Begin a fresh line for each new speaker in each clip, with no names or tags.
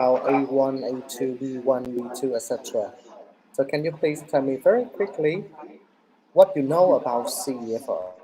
about A1, A2, B1, B2, etc. So can you please tell me very quickly what you know about CEFR?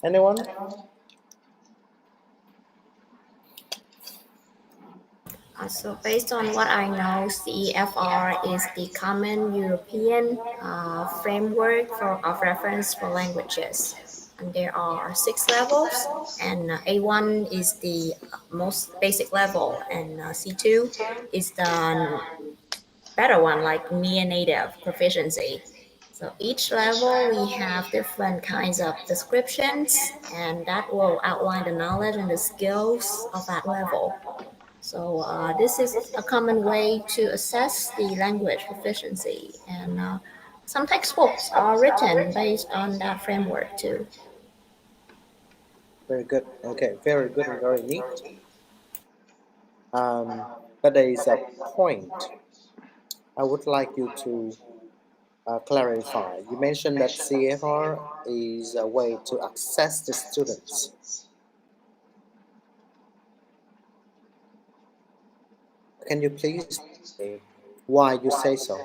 Anyone?
So based on what I know, CEFR is the Common European Framework of Reference for Languages. And there are 6 levels, and A1 is the most basic level, and C2 is the better one, like near native proficiency. So each level we have different kinds of descriptions, and that will outline the knowledge and the skills of that level. So this is a common way to assess the language proficiency, and some textbooks are written based on that framework too.
Very good. Okay, very good and very neat. But there is a point I would like you to clarify. You mentioned that CFR is a way to access the students. Can you please say why you say so?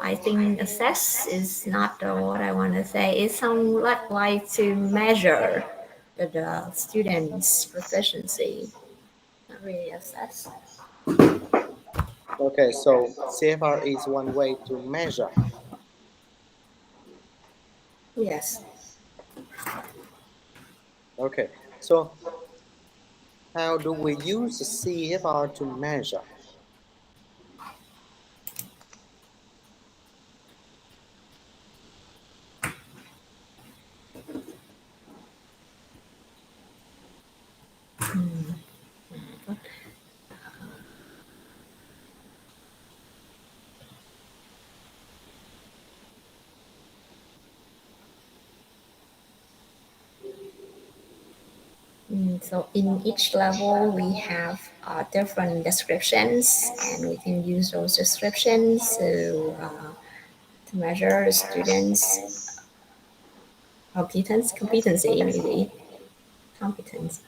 I think assess is not what I want to say. It's somewhat like to measure the students' proficiency, not really assess.
Okay, so CFR is one way to measure.
Yes.
Okay, so how do we use the CFR to measure?
So in each level, we have different descriptions, and we can use those descriptions to measure students' competency, maybe competence.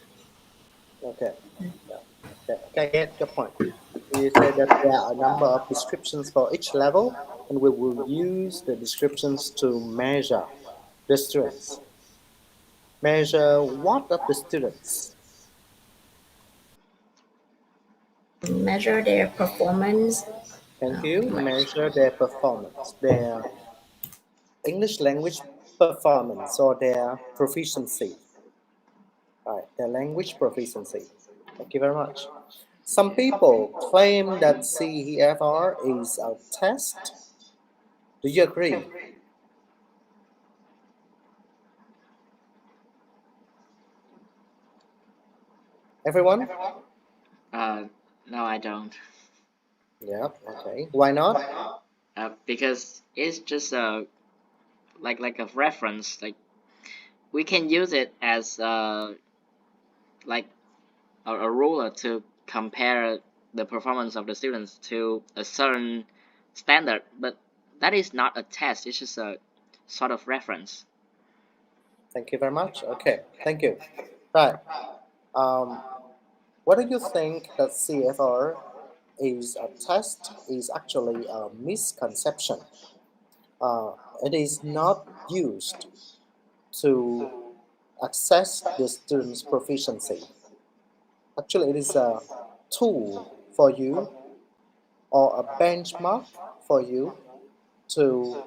Okay, yeah. Okay, I get your point. You said that there are a number of descriptions for each level, and we will use the descriptions to measure the students. Measure what of the students?
Measure their performance.
Thank you. Measure their performance, their English language performance, or their proficiency. Right, their language proficiency. Thank you very much. Some people claim that CEFR is a test. Do you agree? Everyone?
Uh, no, I don't.
Yeah, okay. Why not?
Because it's just a like a reference. Like we can use it as like a ruler to compare the performance of the students to a certain standard, but that is not a test. It's just a sort of reference.
Thank you very much. Okay, thank you. Right. Um, what do you think that CFR is a test is actually a misconception? Uh, it is not used to assess the student's proficiency. Actually, it is a tool for you or a benchmark for you to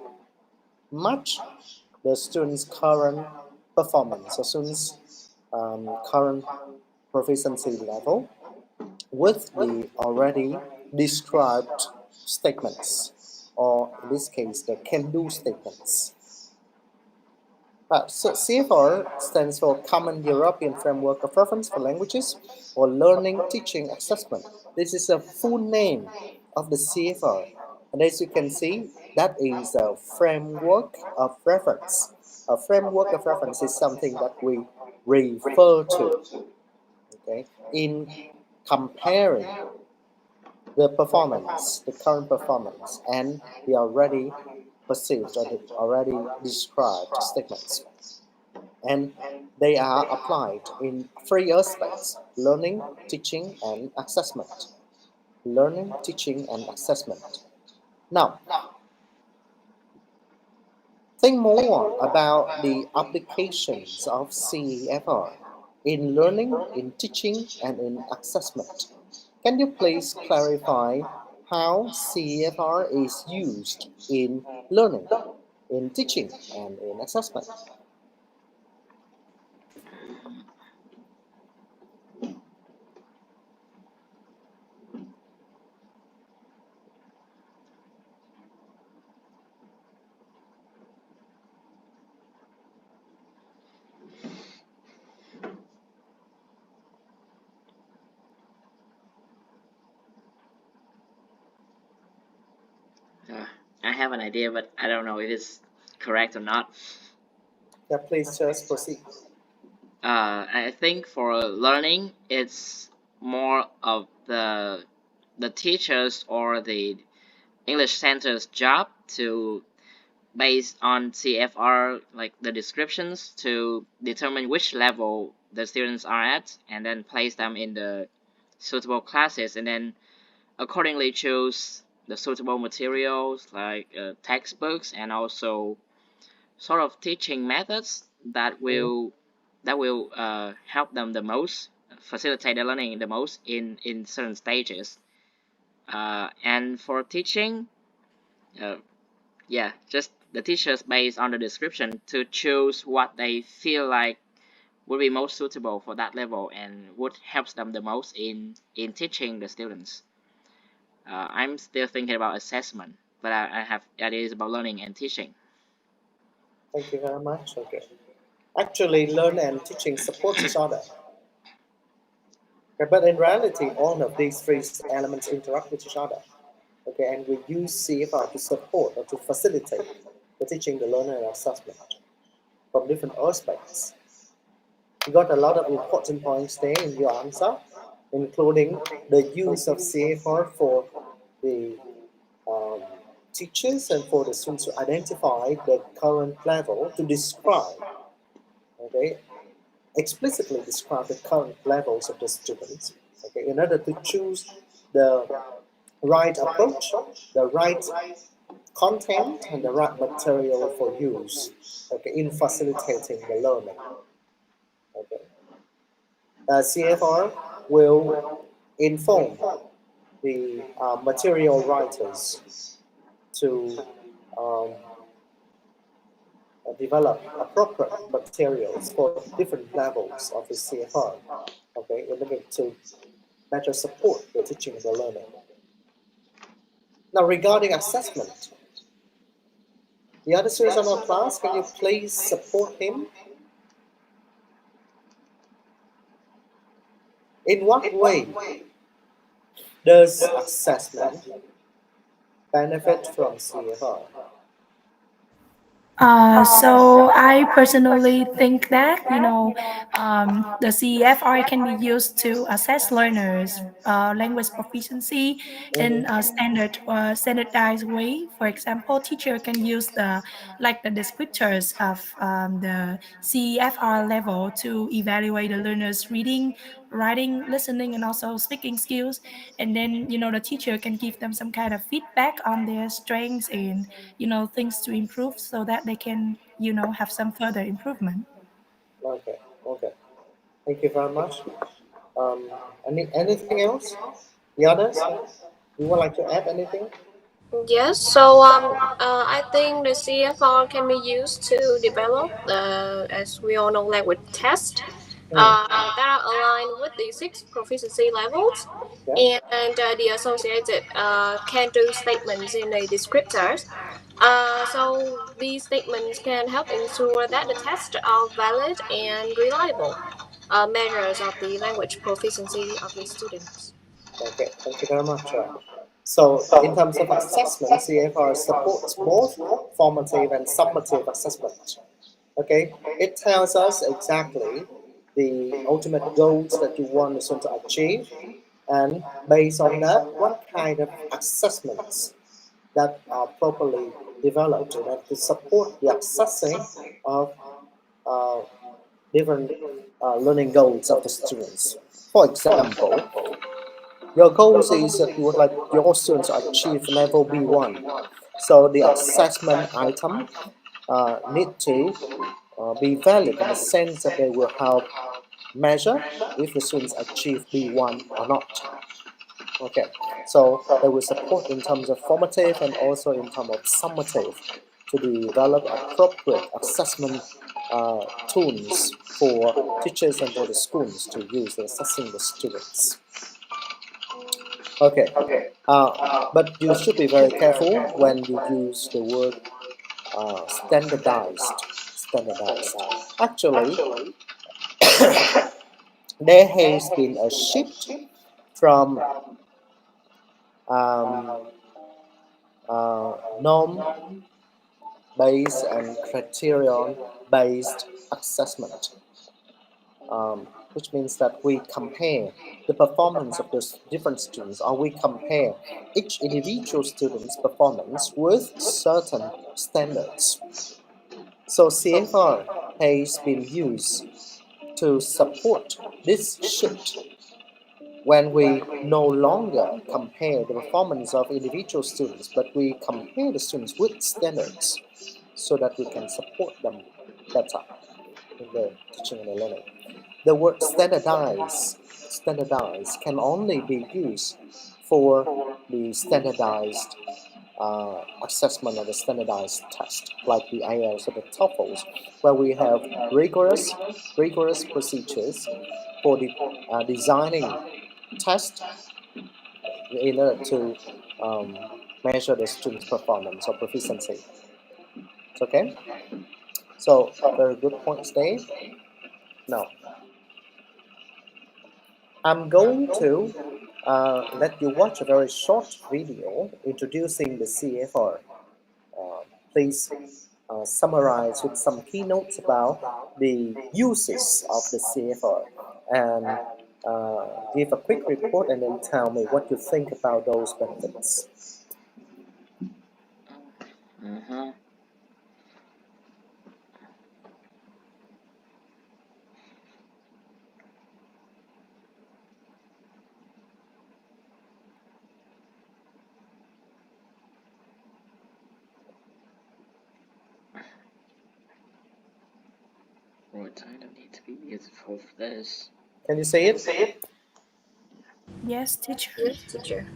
match the student's current performance or student's current proficiency level with the already described statements, or in this case, the can-do statements. So CFR stands for Common European Framework of Reference for Languages or Learning Teaching Assessment. This is a full name of the CFR. And as you can see, that is a framework of reference. A framework of reference is something that we refer to, okay, in comparing the performance, the current performance, and the already perceived or the already described statements. And they are applied in three aspects: learning, teaching, and assessment. Learning, teaching, and assessment. Now, think more about the applications of CEFR in learning, in teaching, and in assessment. Can you please clarify how CEFR is used in learning, in teaching, and in assessment?
Uh, I have an idea, but I don't know if it's correct or not.
Yeah, please just proceed.
I think for learning, it's more of the teachers or the English center's job to based on CFR, like the descriptions, to determine which level the students are at, and then place them in the suitable classes, and then accordingly choose the suitable materials like textbooks and also sort of teaching methods
Mhm.
that will help them the most, facilitate the learning the most in certain stages. And for teaching, uh, yeah, just the teachers based on the description to choose what they feel like would be most suitable for that level and would helps them the most in teaching the students. I'm still thinking about assessment, but I have ideas about learning and teaching.
Thank you very much. Okay. Actually, learn and teaching support each other. Okay, but in reality, all of these three elements interact with each other. Okay, and we use CFR to support or to facilitate the teaching, the learning, and assessment from different aspects. You got a lot of important points there in your answer, including the use of CFR for the um, teachers and for the students to identify the current level to describe, okay, explicitly describe the current levels of the students, okay, in order to choose the right approach, the right content, and the right material for use, okay, in facilitating the learning. Okay. CFR will inform the material writers to um, develop appropriate materials for different levels of the CFR, okay, in order to better support the teaching and the learning. Now, regarding assessment, the other students on our class, can you please support him? In what way does assessment benefit from CFR?
So I personally think that the CEFR can be used to assess learners' language proficiency in a
Mhm.
standardized way. For example, teacher can use the descriptors of the CEFR level to evaluate the learner's reading, writing, listening, and also speaking skills. And then the teacher can give them some kind of feedback on their strengths and things to improve so that they can have some further improvement.
Okay. Okay. Thank you very much. Um, anything else? The others? You would like to add anything?
Yes, so I think the CFR can be used to develop, as we all know, language tests
Mm.
that are aligned with the six proficiency levels,
Yeah.
and the associated can-do statements in the descriptors. So these statements can help ensure that the tests are valid and reliable measures of the language proficiency of the students.
Okay. Thank you very much. So, in terms of assessment, CFR supports both formative and summative assessment. Okay, it tells us exactly the ultimate goals that you want the student to achieve, and based on that, what kind of assessments that are properly developed in order to support the assessing of uh, different learning goals of the students. For example, your goals is that you would like your students to achieve level B1. So the assessment item need to be valid in the sense that they will help measure if the students achieve B1 or not. Okay, so they will support in terms of formative and also in terms of summative to develop appropriate assessment tools for teachers and for the schools to use in assessing the students. Okay, but you should be very careful when you use the word standardized. Standardized. Actually, there has been a shift from um, norm-based and criterion-based assessment, which means that we compare the performance of those different students, or we compare each individual student's performance with certain standards. So CFR has been used to support this shift when we no longer compare the performance of individual students, but we compare the students with standards so that we can support them better in the teaching and the learning. The word standardize can only be used for the standardized assessment or the standardized test, like the IELTS or the TOEFLs, where we have rigorous procedures for the designing test in order to measure the student's performance or proficiency. It's okay. So very good points there. Now I'm going to let you watch a very short video introducing the CFR. Please summarize with some keynotes about the uses of the CFR and give a quick report and then tell me what you think about those benefits.
Mm-hmm. What I don't need to be useful for this.
Can you say it?
Yes, teacher.
Yes, teacher.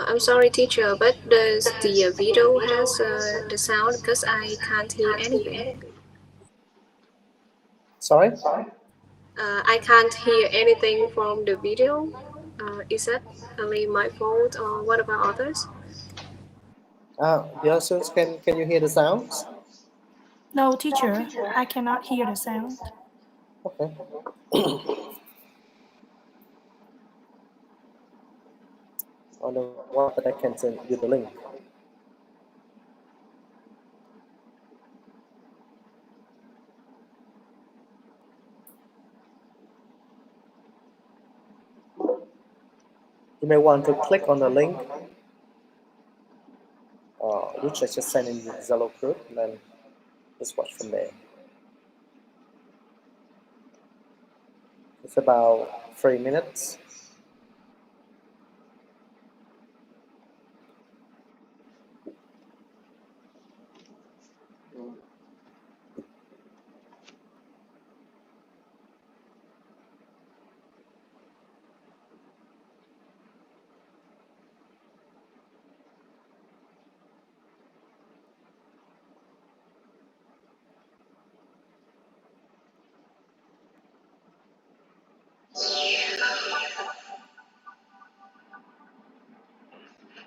I'm sorry, teacher, but does the video has the sound because I can't hear anything.
Sorry?
I can't hear anything from the video. Is that only my fault, or what about others?
The other students, can you hear the sounds?
No, teacher, I cannot hear the sound.
Okay. On the WhatsApp, but I can send you the link. You may want to click on the link, which I just sent in the Zello group, and then just watch from there. It's about 3 minutes.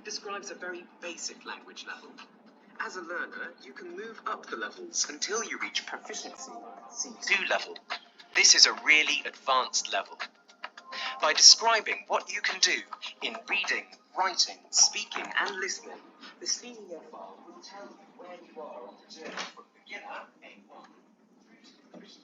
Describes a very basic language level. As a learner, you can move up the levels until you reach proficiency C2 level. This is a really advanced level. By describing what you can do in reading, writing, speaking, and listening, the CEFR will tell you where you are on the journey from beginner A1 through to proficiency.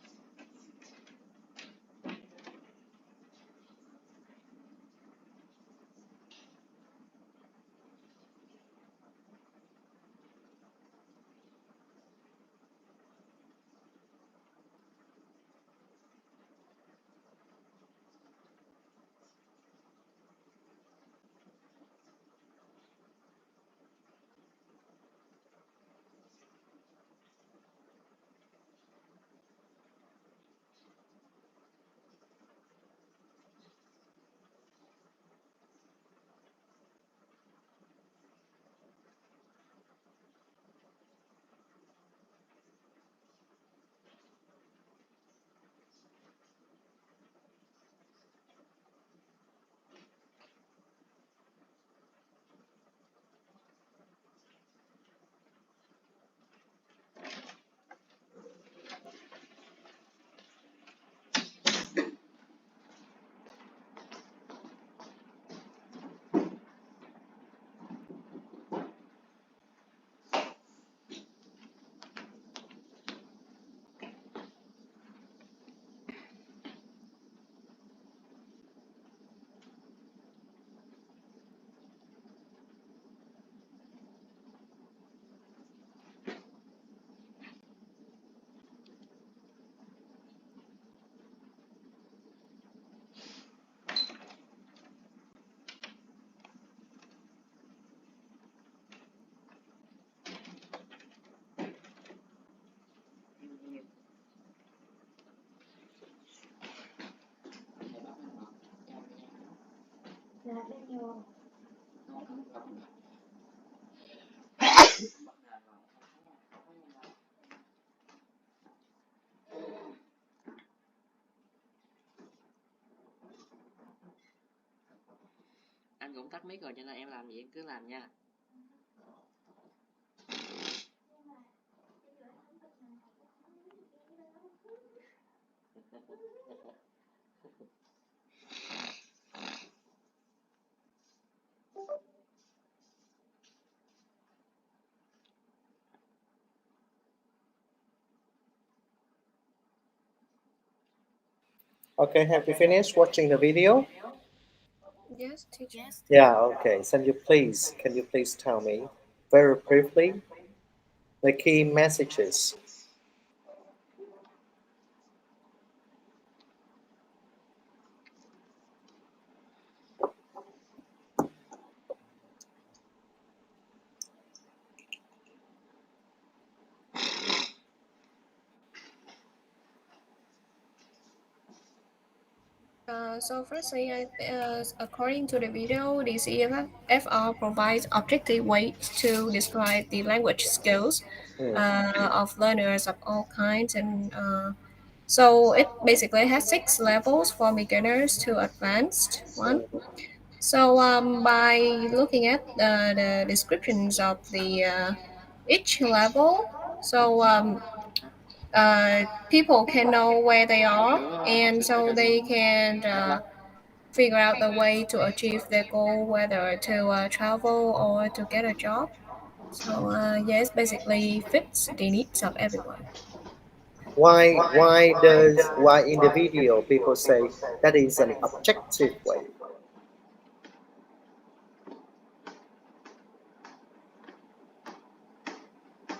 Anh cũng tắt mic rồi cho nên em làm gì em cứ làm nha.
Okay, have you finished watching the video?
Yes, teacher.
Yeah, okay. Can you please tell me very briefly the key messages?
So firstly, according to the video, the CFR provides objective ways to describe the language skills
Mm,
of learners of all kinds, and so it basically has 6 levels from beginners to advanced one.
mm.
So by looking at the descriptions of the each level, so people can know where they are, and so they can figure out the way to achieve their goal, whether to travel or to get a job. So yes, basically fits the needs of everyone.
Why in the video people say that is an objective way?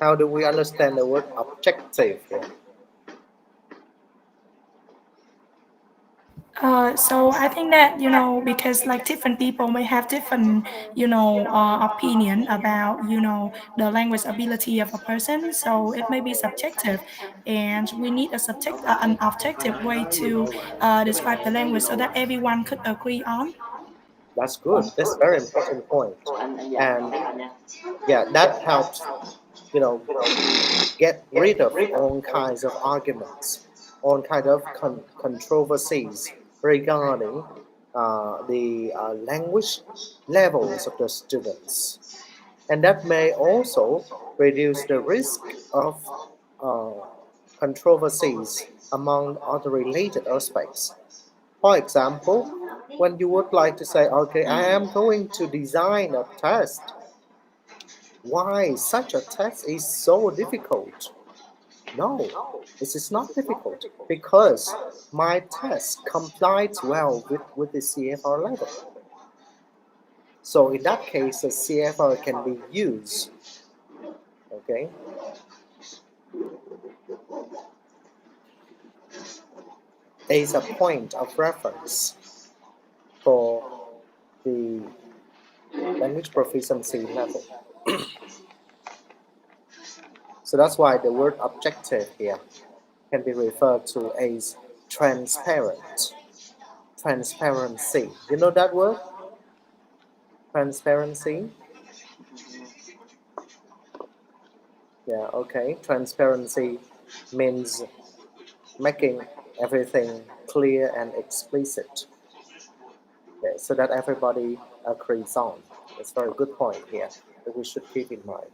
How do we understand the word objective here?
So I think that because like different people may have different opinion about the language ability of a person, so it may be subjective, and we need an objective way to describe the language so that everyone could agree on.
That's good. That's very important point. And yeah, that helps, you know, get rid of all kinds of arguments, all kind of controversies regarding the language levels of the students. And that may also reduce the risk of uh, controversies among other related aspects. For example, when you would like to say, okay, I am going to design a test, why such a test is so difficult? No, this is not difficult because my test complies well with the CFR level. So in that case, the CFR can be used, okay, as a point of reference for the language proficiency level. So that's why the word objective here can be referred to as transparent. Transparency. You know that word? Transparency? Yeah, okay. Transparency means making everything clear and explicit. Okay, so that everybody agrees on. It's a very good point here that we should keep in mind.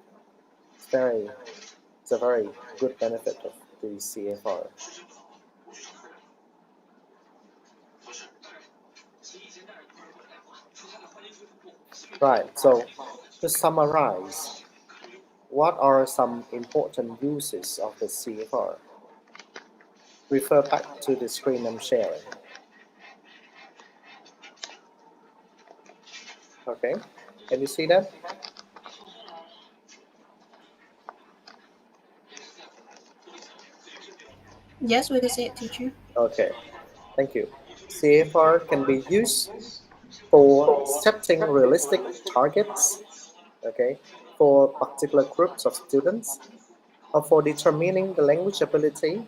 It's very it's a very good benefit of the CFR. Right, so to summarize, what are some important uses of the CFR? Refer back to the screen I'm sharing. Okay, can you see that?
Yes, we can see it, teacher.
Okay, thank you. CFR can be used for setting realistic targets, okay, for particular groups of students, or for determining the language ability,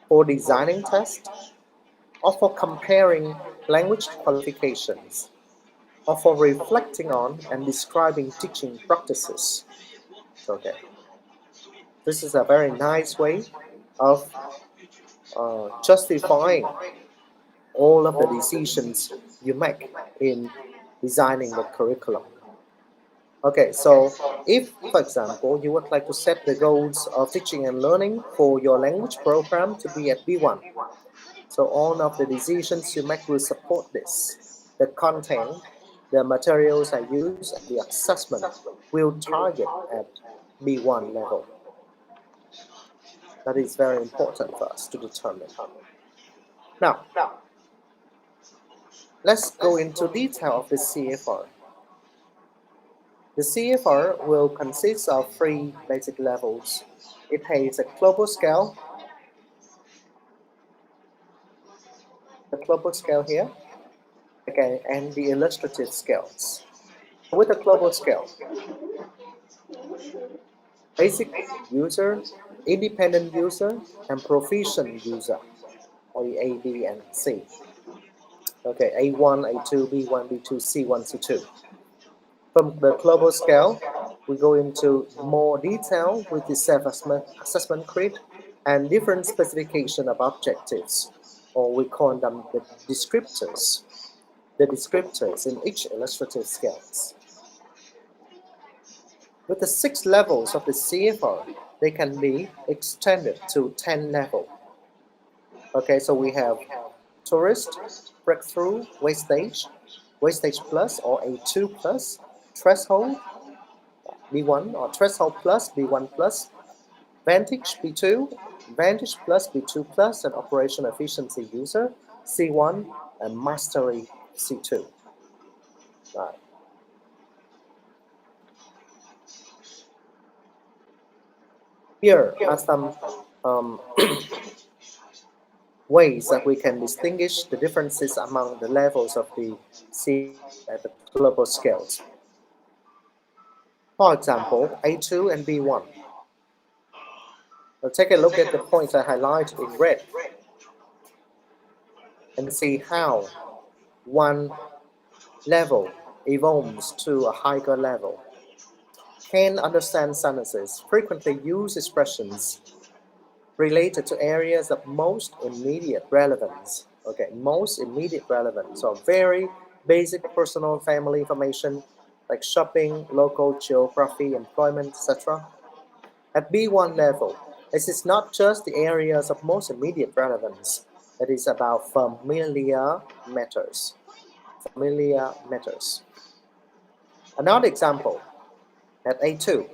for designing tests, or for comparing language qualifications, or for reflecting on and describing teaching practices. Okay, this is a very nice way of justifying all of the decisions you make in designing the curriculum. Okay, so if, for example, you would like to set the goals of teaching and learning for your language program to be at B1, so all of the decisions you make will support this. The content, the materials I use, and the assessment will target at B1 level. That is very important for us to determine. Now, let's go into detail of the CFR. The CFR will consist of 3 basic levels. It has a global scale, the global scale here, okay, and the illustrative scales. With the global scale, basic user, independent user, and proficient user, or the A, B, and C. Okay, A1, A2, B1, B2, C1, C2. From the global scale, we go into more detail with the self-assessment grid and different specification of objectives, or we call them the descriptors in each illustrative scales. With the 6 levels of the CFR, they can be extended to 10 levels. Okay, so we have tourist, breakthrough, wastage plus or A2 plus, threshold, B1 or threshold plus, B1 plus, Vantage B2, Vantage plus B2 plus, and operational efficiency user C1 and mastery C2. Right. Here are some um, ways that we can distinguish the differences among the levels of the CFR at the global scales. For example, A2 and B1. Now take a look at the points I highlighted in red and see how one level evolves to a higher level. Can understand sentences, frequently use expressions related to areas of most immediate relevance. Okay, most immediate relevance. So very basic personal family information like shopping, local geography, employment, etc. At B1 level, this is not just the areas of most immediate relevance. It is about familiar matters. Familiar matters. Another example, at A2,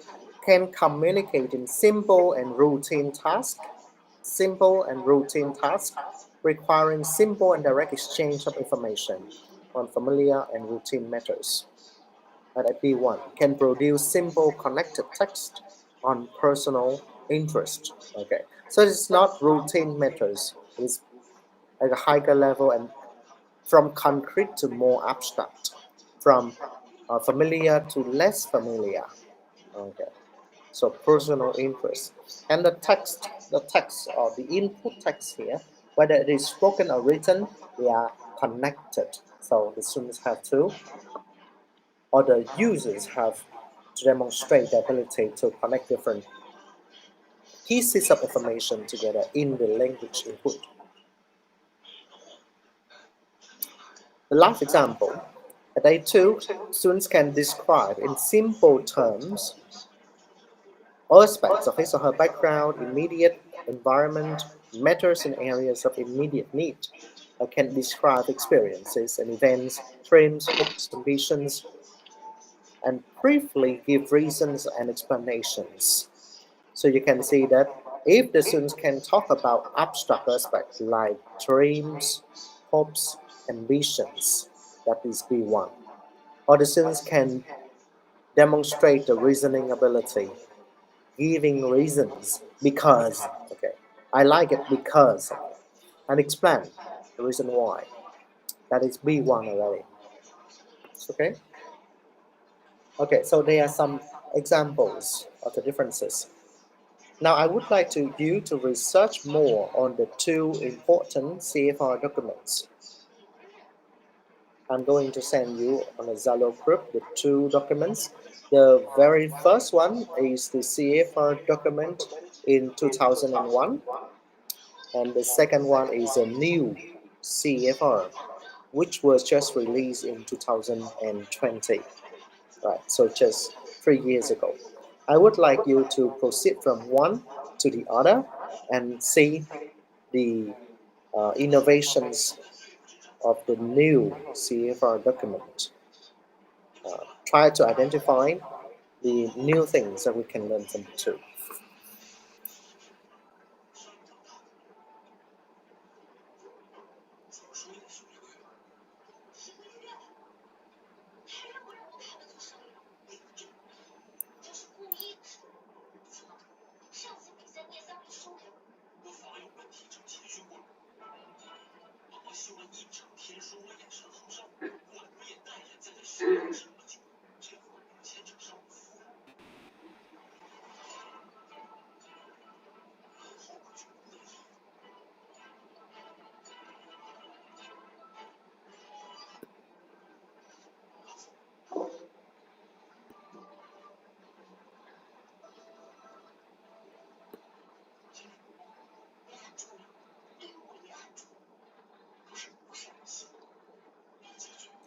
can communicate in simple and routine tasks, requiring simple and direct exchange of information on familiar and routine matters. But at B1, can produce simple connected text on personal interest. Okay, so it's not routine matters. It's at a higher level and from concrete to more abstract, from familiar to less familiar. Okay, so personal interest and the text or the input text here, whether it is spoken or written, they are connected. So the students have to, or the users have to demonstrate the ability to connect different pieces of information together in the language input. The last example, at A2, students can describe in simple terms aspects of his or her background, immediate environment, matters in areas of immediate need. I can describe experiences and events, dreams, hopes, ambitions, and briefly give reasons and explanations. So you can see that if the students can talk about abstract aspects like dreams, hopes, ambitions, that is B1. Or the students can demonstrate the reasoning ability, giving reasons because, okay, I like it because, and explain the reason why. That is B1 already. Okay. Okay, so there are some examples of the differences. Now I would like you to research more on the 2 important CFR documents. I'm going to send you on a Zalo group the 2 documents. The very first one is the CFR document in 2001, and the second one is a new CFR, which was just released in 2020. Right, so just 3 years ago. I would like you to proceed from one to the other and see the innovations of the new CFR document. Try to identify the new things that we can learn from the two.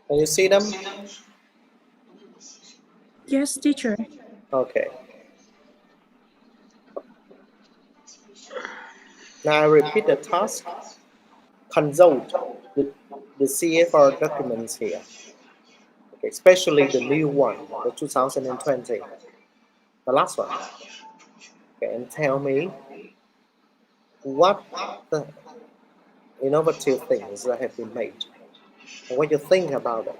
Can you see them?
Yes, teacher.
Okay. Now I repeat the task. Consult the CFR documents here, okay, especially the new one, the 2020, the last one. Okay, and tell me what the innovative things that have been made and what you think about it.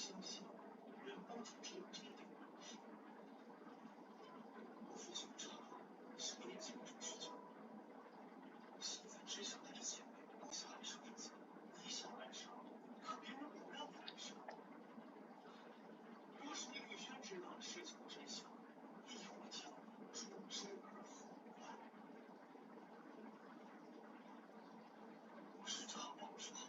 信息，人工组织有这一定问题。我父亲查是典型的这种需求。我现在只想带着钱留下来生日子，你想爱上，可别人不让你爱上。若是令玉轩知道了事情的真相，一定会将你助纣而后快。我是查报之后，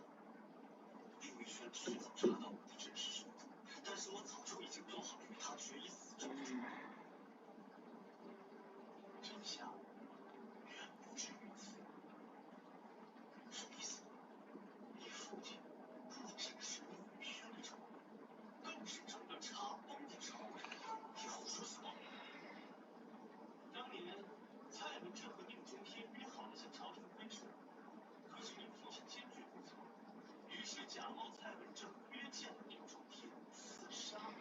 令玉轩迟早查到我的真实身份，但是我早就已经做好了与他决一死战的准备。真相远不止于此。什么意思？你父亲不只是令玉轩的仇人，更是整个茶帮的仇人。你胡说什么？当年蔡文正和宁中天约好了向朝廷挥手，可是你父亲坚决不从，于是假冒蔡文正约见了宁中天，刺杀了。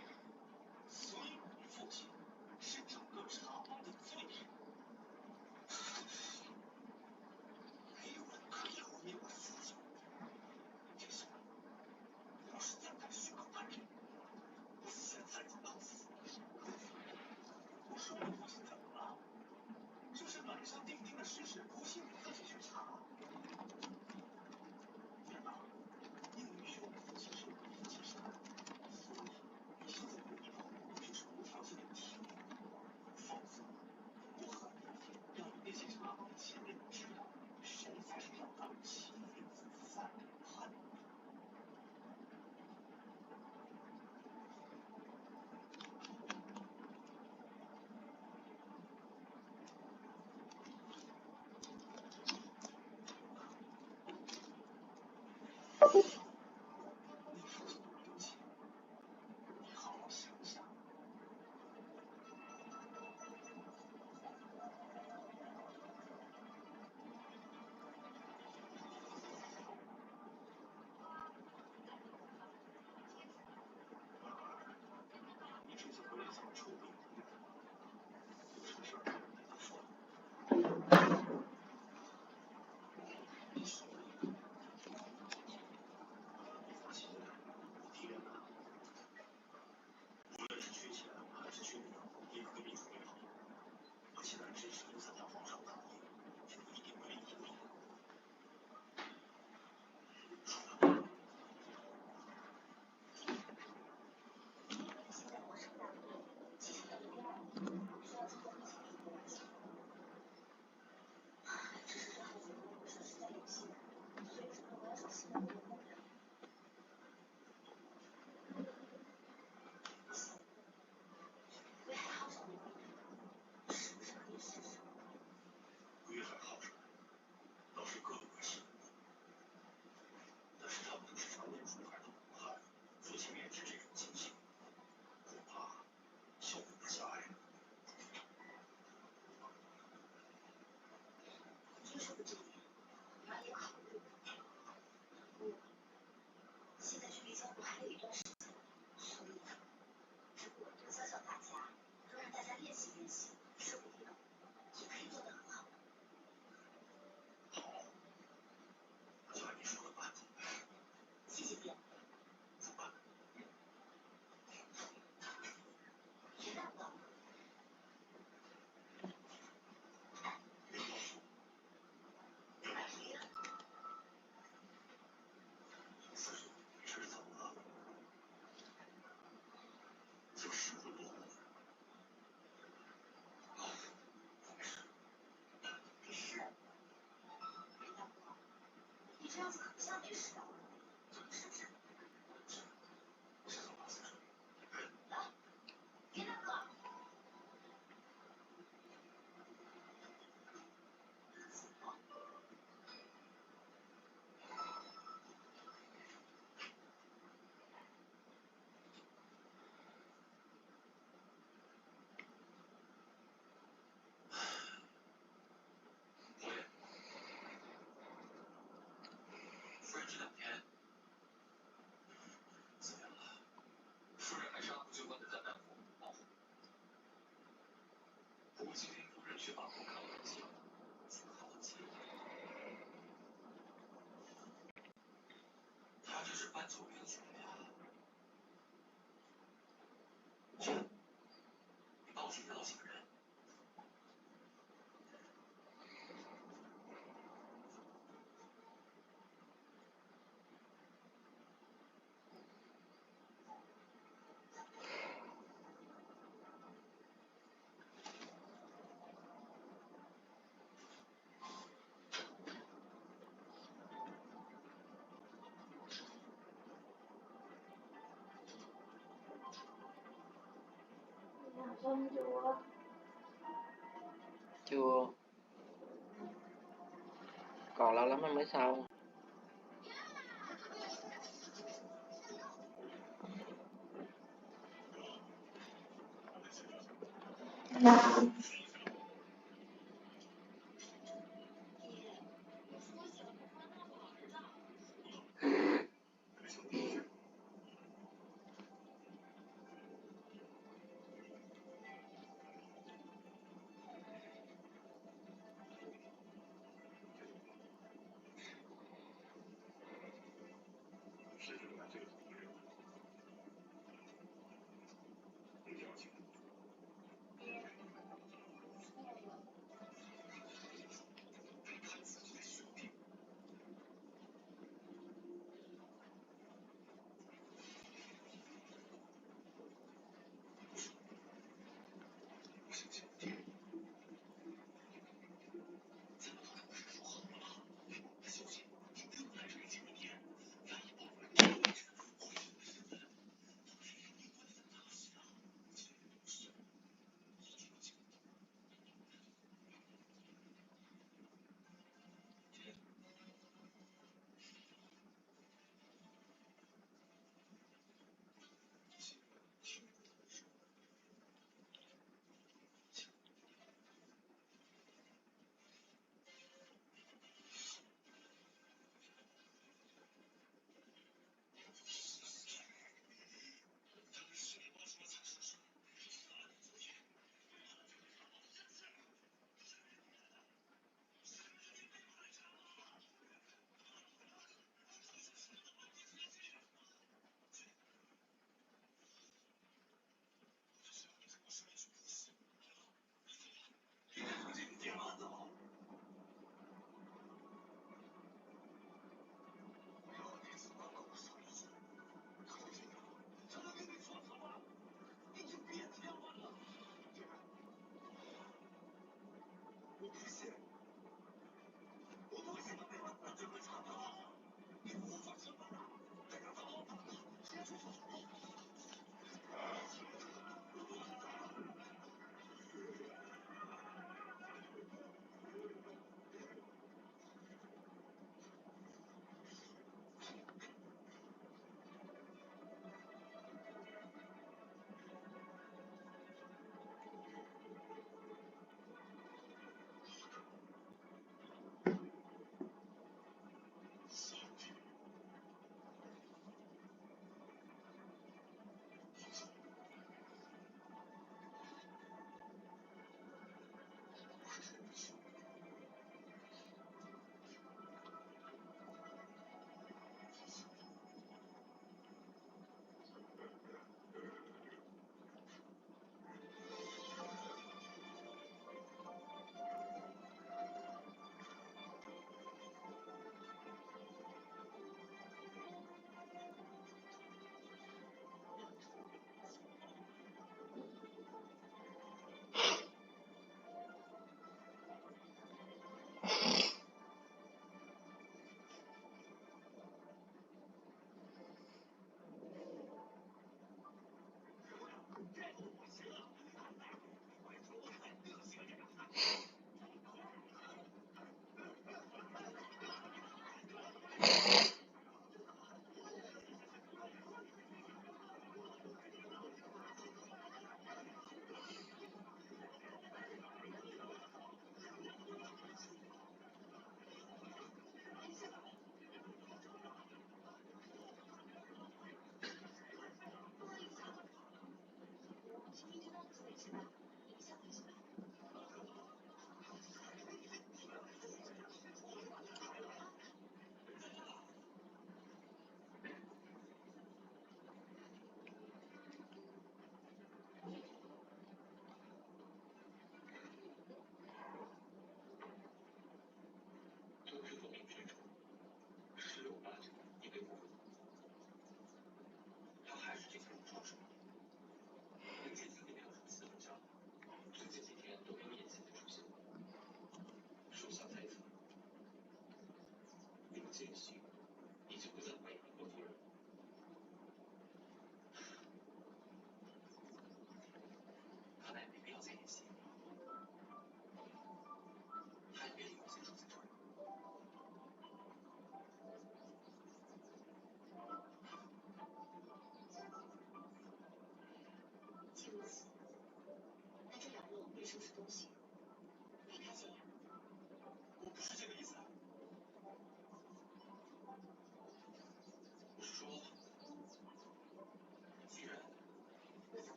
所以你父亲是整个茶帮的罪人。没有人可以污蔑我的父亲。这些人要是再敢血口喷人，我现在就弄死。不是我父亲怎么了？就是板上钉钉的事实，不信你自己去查。院长，宁宇轩的父亲是我的父亲杀的，所以你现在唯一的后路就是无条件的提名我，否则我很有一天让你那些茶帮的前辈们知道，谁才是让他们妻离子散的叛徒。你父亲那么有钱，你好好想想。你这次回来怎么出兵？有什么事儿跟他说？你说的，你放心，我敌人呢？无论是缺钱还是缺粮，也可以准备好。我现在只是留在他皇上当爷，就一定会立即动。危害浩然，倒是各有各性。但是他们都是常年出海的武汉，父亲面对这种情形，恐怕效果不佳呀。听说的这里，哪里考虑？现在距离江湖还有一段时间，所以如果多教教大家，多让大家练习练习，说不定也可以做得很好。好，我就按你说的办。谢谢爹。不办。别难到我。别告诉我，你来医院了。是怎么了？就失魂落魄。没事。没事。别难过，你这样子可不像没事的，是不是？是怎么回事？来，别难过。夫人这两天怎么样了？夫人还是按部就班的在干活忙活。不过今天夫人去把后看了一下，挺好极了。他这是搬走运走呀。
Chưa, còn lâu lắm anh mới xong.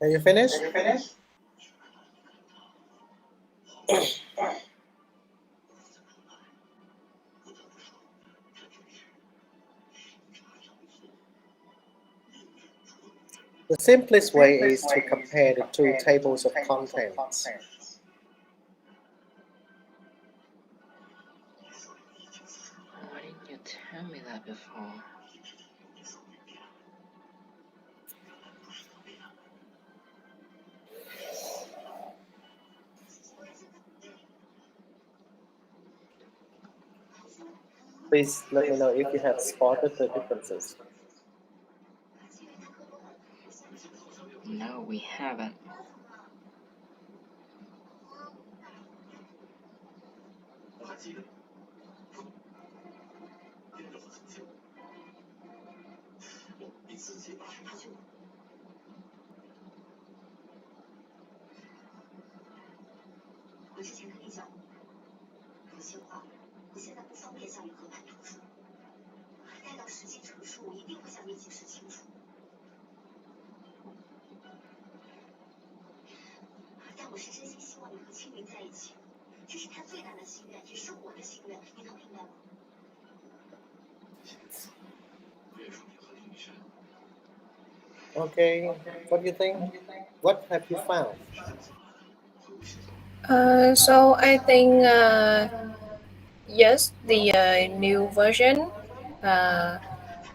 Are you finished? The simplest way is to compare the two tables of contents.
Why didn't you tell me that before?
Please let me know if you have spotted the differences.
No, we haven't.
Okay, what do you think? What have you found?
So I think yes, the new version uh,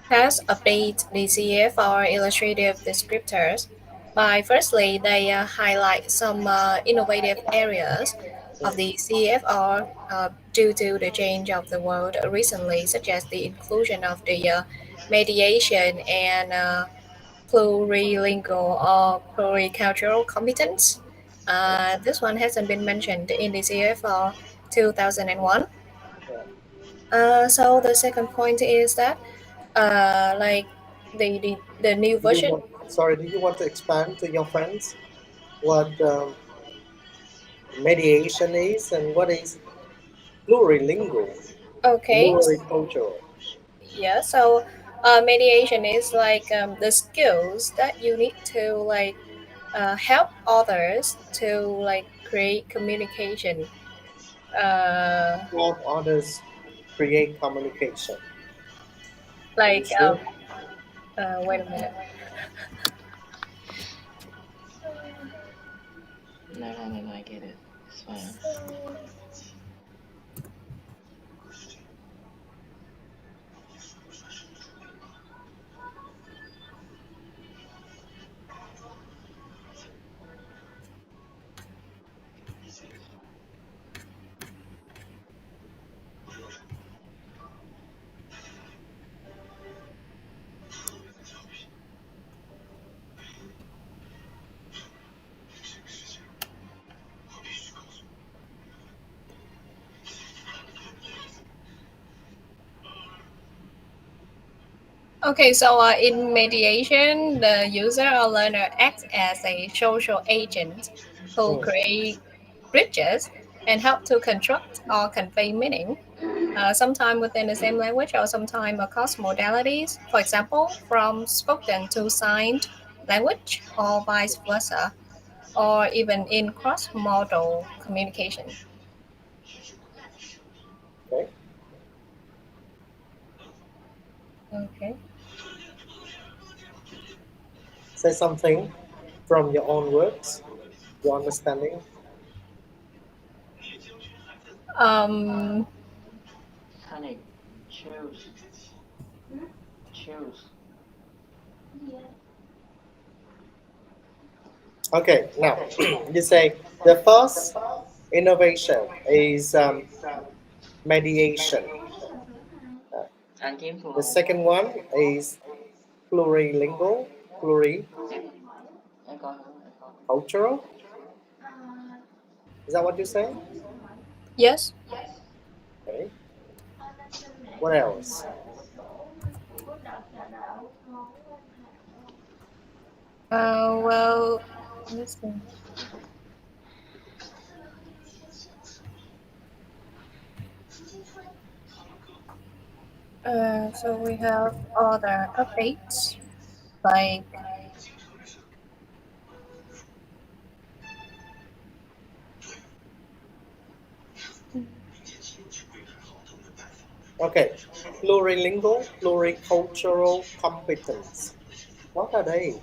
has updated the CFR illustrative descriptors by firstly they highlight some innovative areas of the CFR due to the change of the world recently, such as the inclusion of the mediation and plurilingual or pluricultural competence. This one hasn't been mentioned in the CFR 2001.
Yeah.
So the second point is that like the new
Do you
version.
want, sorry, do you want to expand to your friends what mediation is and what is plurilingual,
Okay,
pluricultural?
yeah. So mediation is like the skills that you need to like help others to like create communication. Uh,
Help others create communication. Are you
like
sure?
wait a minute.
No, I get it. It's fine.
Okay, so in mediation, the user or learner acts as a social agent who
Mm.
create bridges and help to construct or convey meaning, sometime within the same language or sometime across modalities, for example, from spoken to signed language or vice versa, or even in cross-modal communication.
Okay.
Okay.
Say something from your own words, your understanding.
Um,
Sunny, choose, choose.
Okay, now you say the first innovation is mediation. Uh,
Anh kiếm phù
the
hợp.
second one is plurilingual,
Em coi thử, em coi.
pluricultural. Is that what you say?
yes.
Okay. What else?
Well, let's see. So we have other updates like
Okay. Plurilingual, pluricultural competence. What are they?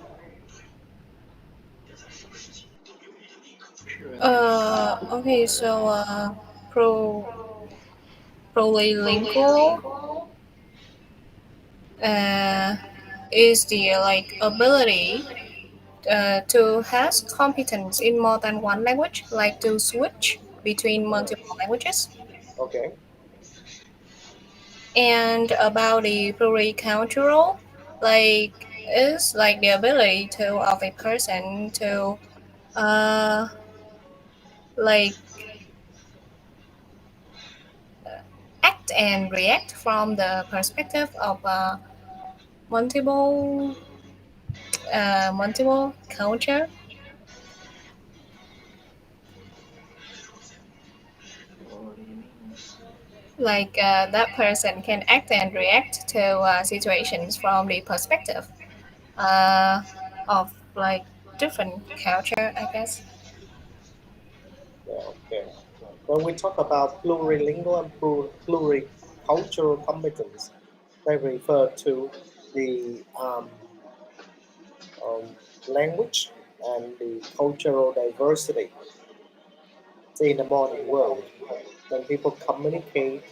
okay, so pro polylingual uh, is the like ability to has competence in more than one language, like to switch between multiple languages.
Okay.
And about the pluricultural, like is like the ability to of a person to uh like act and react from the perspective of multiple multiple culture. Like that person can act and react to situations from the perspective uh, of like different culture, I guess.
Yeah, okay. When we talk about plurilingual and pluricultural competence, they refer to the um, language and the cultural diversity. See, in the modern world, when people communicate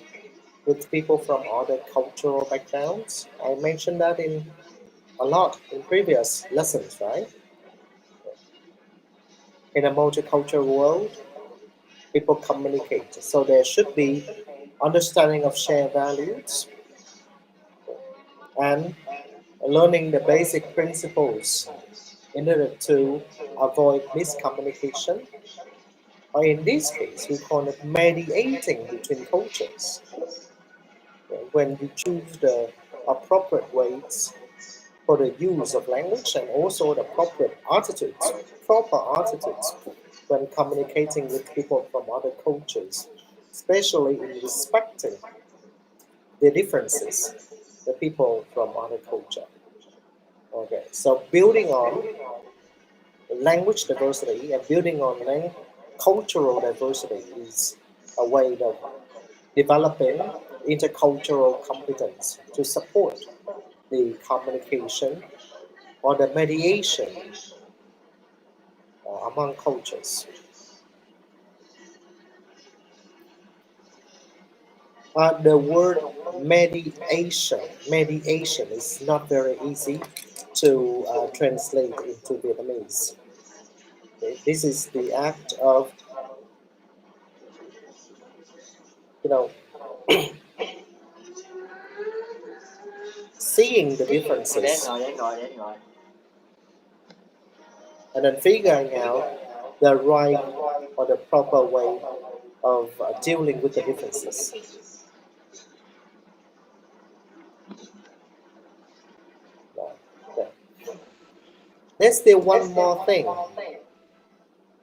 with people from other cultural backgrounds, I mentioned that in a lot in previous lessons, right? In a multicultural world, people communicate. So there should be understanding of shared values and learning the basic principles in order to avoid miscommunication. Or in this case, we call it mediating between cultures. When you choose the appropriate weights for the use of language and also the appropriate attitudes, proper attitudes when communicating with people from other cultures, especially in respecting the differences, the people from other culture. Okay, so building on language diversity and building on cultural diversity is a way of developing intercultural competence to support the communication or the mediation among cultures. The word mediation is not very easy to translate into Vietnamese. Okay? This is the act of, you know, seeing the
Ủa đến
differences
rồi, đến rồi, đến rồi.
and then figuring out the right or the proper way of dealing with the differences. Yeah. There's still one more thing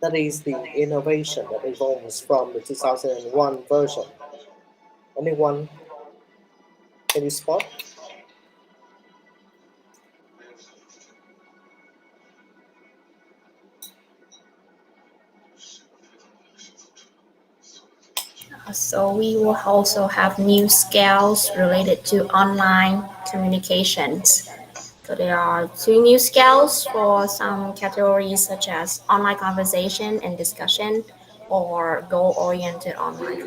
That is the innovation that evolves from the 2001 version. Anyone, can you spot?
So we will also have new scales related to online communications. So there are two new scales for some categories such as online conversation and discussion or goal-oriented online